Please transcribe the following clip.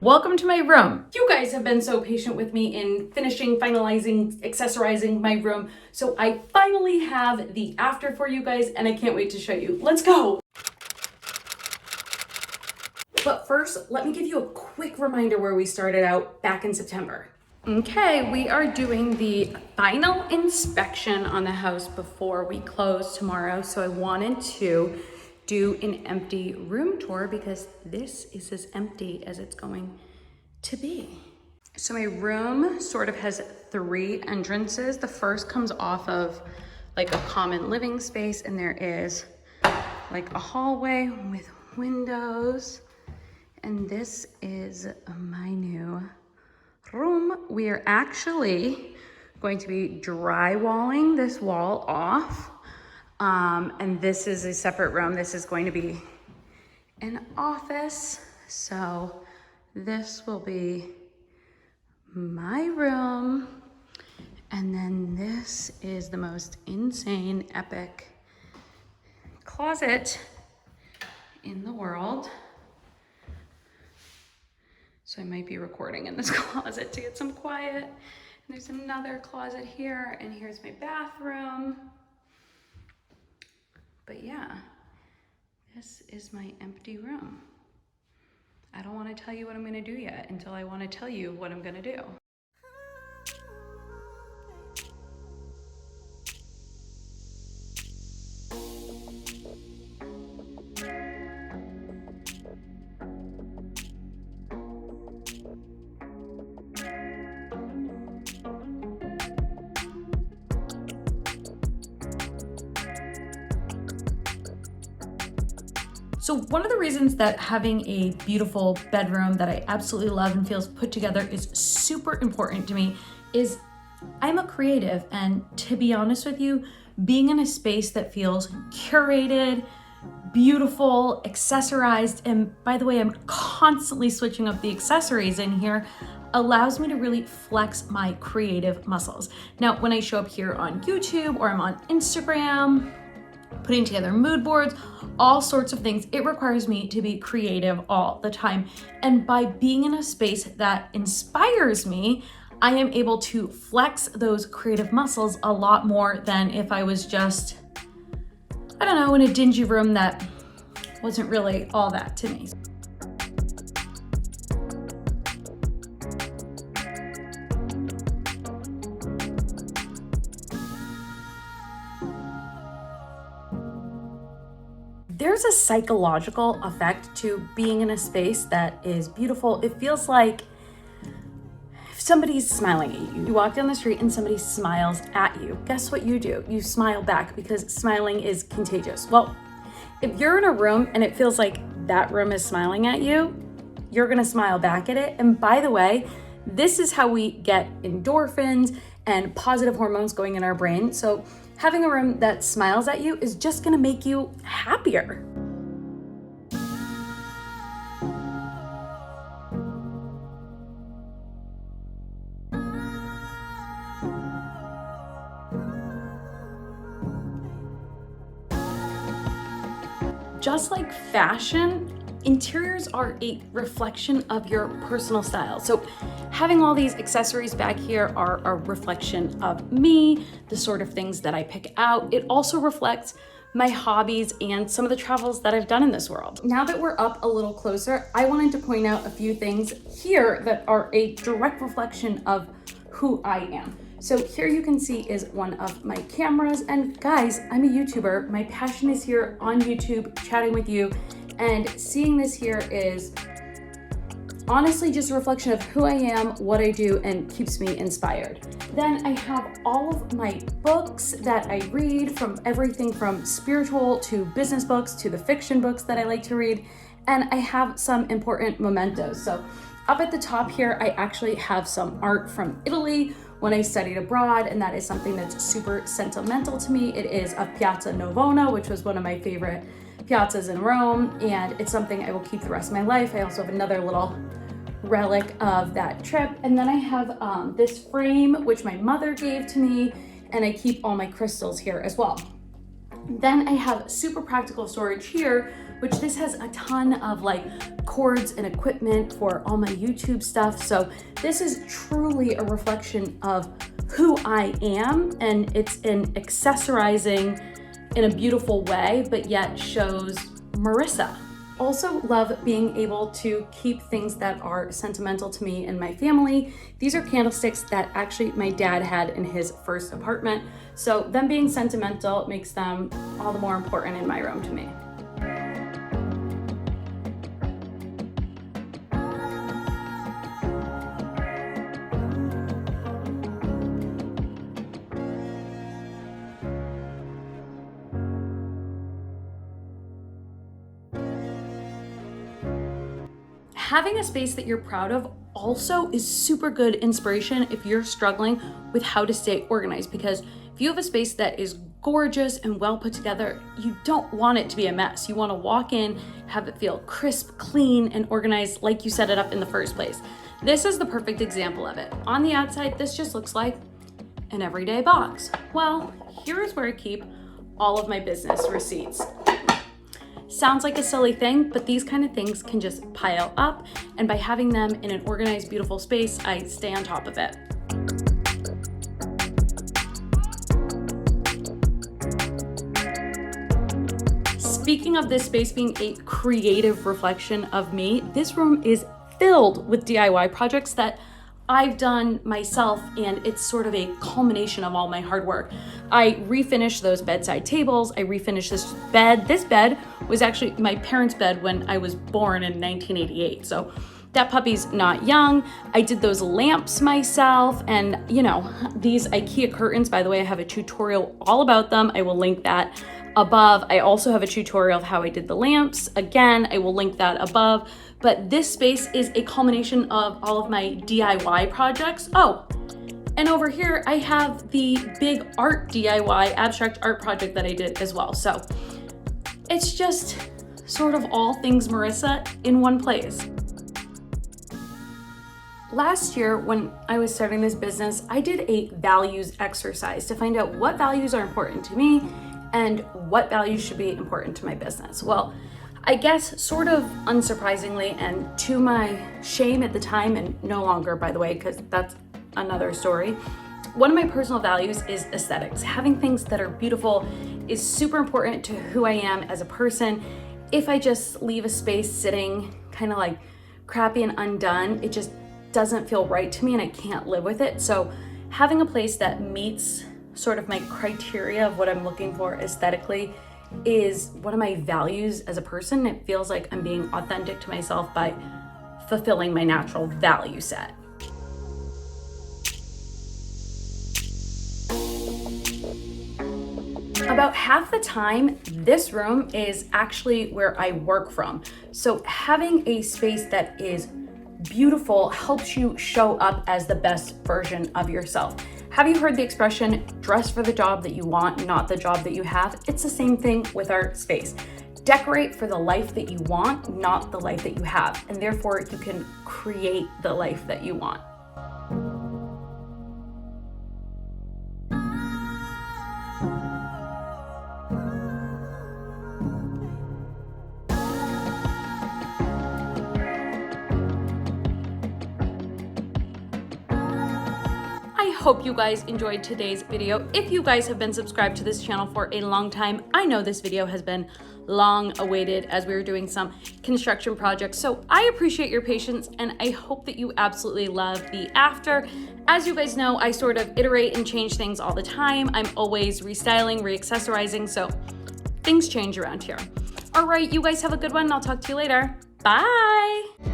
Welcome to my room. You guys have been so patient with me in finishing, finalizing, accessorizing my room. So I finally have the after for you guys and I can't wait to show you. Let's go. But first, let me give you a quick reminder where we started out back in September. Okay, we are doing the final inspection on the house before we close tomorrow. So I wanted to do an empty room tour because this is as empty as it's going to be. So my room sort of has 3 entrances. The first comes off of like a common living space, and there is like a hallway with windows. And this is my new room. We are actually going to be drywalling this wall off. And this is a separate room. This is going to be an office. So this will be my room. And then this is the most insane, epic closet in the world. So I might be recording in this closet to get some quiet. And there's another closet here, and here's my bathroom. But yeah, this is my empty room. I don't want to tell you what I'm going to do yet until I want to tell you what I'm going to do. So one of the reasons that having a beautiful bedroom that I absolutely love and feels put together is super important to me is I'm a creative, and to be honest with you, being in a space that feels curated, beautiful, accessorized, and by the way, I'm constantly switching up the accessories in here, allows me to really flex my creative muscles. Now, when I show up here on YouTube or I'm on Instagram, putting together mood boards, all sorts of things, it requires me to be creative all the time. And by being in a space that inspires me, I am able to flex those creative muscles a lot more than if I was just, I don't know, in a dingy room that wasn't really all that to me. There's a psychological effect to being in a space that is beautiful. It feels like if somebody's smiling at you. You walk down the street and somebody smiles at you. Guess what you do? You smile back because smiling is contagious. Well, if you're in a room and it feels like that room is smiling at you, you're gonna smile back at it. And by the way, this is how we get endorphins and positive hormones going in our brain. So having a room that smiles at you is just gonna make you happier. Just like fashion, interiors are a reflection of your personal style. So having all these accessories back here are a reflection of me, the sort of things that I pick out. It also reflects my hobbies and some of the travels that I've done in this world. Now that we're up a little closer, I wanted to point out a few things here that are a direct reflection of who I am. So here you can see is one of my cameras, and guys, I'm a YouTuber. My passion is here on YouTube, chatting with you, and seeing this here is honestly just a reflection of who I am, what I do, and keeps me inspired. Then I have all of my books that I read, from everything from spiritual to business books to the fiction books that I like to read, and I have some important mementos. So up at the top here, I actually have some art from Italy when I studied abroad, and that is something that's super sentimental to me. It is of Piazza Navona, which was one of my favorite piazzas in Rome, and it's something I will keep the rest of my life. I also have another little relic of that trip. And then I have this frame, which my mother gave to me, and I keep all my crystals here as well. Then I have super practical storage here, which this has a ton of like cords and equipment for all my YouTube stuff. So this is truly a reflection of who I am, and it's in accessorizing in a beautiful way, but yet shows Marissa. Also love being able to keep things that are sentimental to me and my family. These are candlesticks that actually my dad had in his first apartment. So them being sentimental makes them all the more important in my room to me. Having a space that you're proud of also is super good inspiration if you're struggling with how to stay organized, because if you have a space that is gorgeous and well put together, you don't want it to be a mess. You want to walk in, have it feel crisp, clean, and organized like you set it up in the first place. This is the perfect example of it. On the outside, this just looks like an everyday box. Well, here is where I keep all of my business receipts. Sounds like a silly thing, but these kind of things can just pile up, and by having them in an organized, beautiful space, I stay on top of it. Speaking of this space being a creative reflection of me, this room is filled with DIY projects that I've done myself, and it's sort of a culmination of all my hard work. I refinished those bedside tables. I refinished this bed. This bed was actually my parents' bed when I was born in 1988. So that puppy's not young. I did those lamps myself, and you know, these IKEA curtains, by the way, I have a tutorial all about them. I will link that above. I also have a tutorial of how I did the lamps. Again, I will link that above. But this space is a culmination of all of my DIY projects. Oh, and over here I have the big art DIY abstract art project that I did as well. So it's just sort of all things Marissa in one place. Last year, when I was starting this business, I did a values exercise to find out what values are important to me and what values should be important to my business. Well, I guess sort of unsurprisingly, and to my shame at the time, and no longer, by the way, because that's another story, one of my personal values is aesthetics. Having things that are beautiful is super important to who I am as a person. If I just leave a space sitting kind of like crappy and undone, it just doesn't feel right to me and I can't live with it. So having a place that meets sort of my criteria of what I'm looking for aesthetically is one of my values as a person. It feels like I'm being authentic to myself by fulfilling my natural value set. About half the time, this room is actually where I work from. So having a space that is beautiful helps you show up as the best version of yourself. Have you heard the expression, dress for the job that you want, not the job that you have? It's the same thing with our space. Decorate for the life that you want, not the life that you have. And therefore, you can create the life that you want. I hope you guys enjoyed today's video. If you guys have been subscribed to this channel for a long time, I know this video has been long awaited as we were doing some construction projects. So I appreciate your patience and I hope that you absolutely love the after. As you guys know, I sort of iterate and change things all the time. I'm always restyling, reaccessorizing, so things change around here. All right, you guys have a good one. I'll talk to you later. Bye.